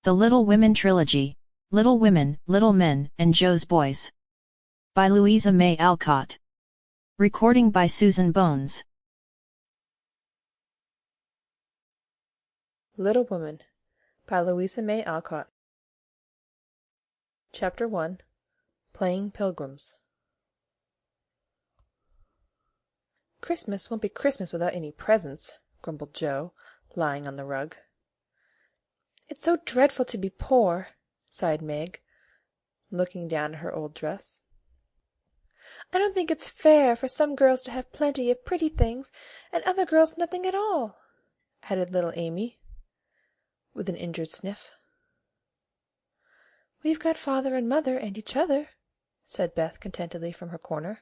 The Little Women Trilogy, Little Women, Little Men, and Joe's Boys. By Louisa May Alcott. Recording by Susan Bones. Little Women by Louisa May Alcott. Chapter 1. Playing Pilgrims. "Christmas won't be Christmas without any presents," grumbled Joe, lying on the rug. "It's so dreadful to be poor," sighed Meg, looking down at her old dress. "I don't think it's fair for some girls to have plenty of pretty things, and other girls nothing at all," added little Amy, with an injured sniff. "We've got father and mother and each other," said Beth contentedly from her corner.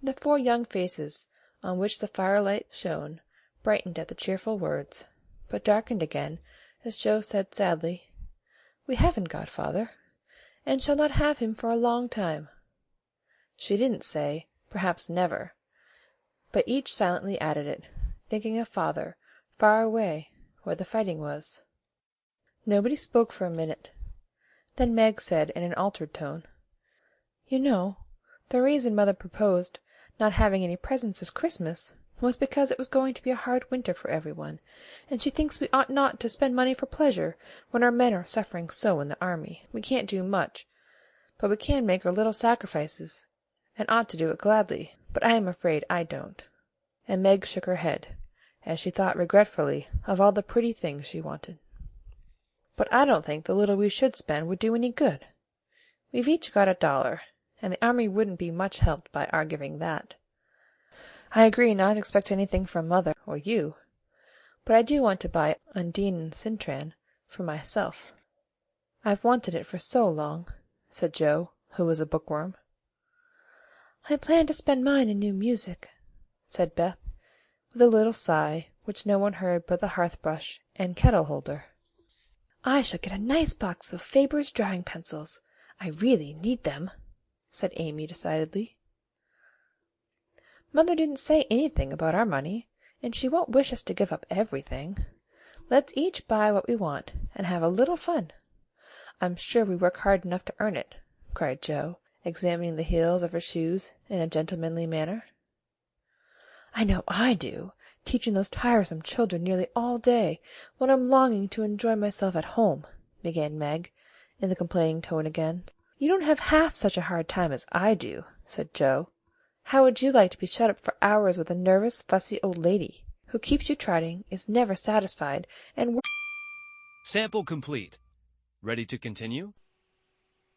The four young faces, on which the firelight shone, brightened at the cheerful words, but darkened again as Joe said sadly, "We haven't got father, and shall not have him for a long time." She didn't say, "Perhaps never," but each silently added it, thinking of father, far away, where the fighting was. Nobody spoke for a minute. Then Meg said in an altered tone, "You know, the reason mother proposed not having any presents this Christmas was because it was going to be a hard winter for everyone, and she thinks we ought not to spend money for pleasure when our men are suffering so in the army. We can't do much, but we can make our little sacrifices, and ought to do it gladly, but I am afraid I don't." And Meg shook her head, as she thought regretfully of all the pretty things she wanted. "But I don't think the little we should spend would do any good. We've each got $1, and the army wouldn't be much helped by our giving that. I agree not to expect anything from mother or you, but I do want to buy Undine and Cintran for myself. I've wanted it for so long," said Joe, who was a bookworm. "I plan to spend mine in new music," said Beth, with a little sigh which no one heard but the hearth-brush and kettle-holder. "I shall get a nice box of Faber's drawing pencils. I really need them," said Amy decidedly. "Mother didn't say anything about our money, and she won't wish us to give up everything. Let's each buy what we want, and have a little fun. I'm sure we work hard enough to earn it," cried Joe, examining the heels of her shoes in a gentlemanly manner. "I know I do, teaching those tiresome children nearly all day, when I'm longing to enjoy myself at home," began Meg, in the complaining tone again. "You don't have half such a hard time as I do," said Joe. "How would you like to be shut up for hours with a nervous, fussy old lady, who keeps you trotting, is never satisfied, and Sample complete. Ready to continue?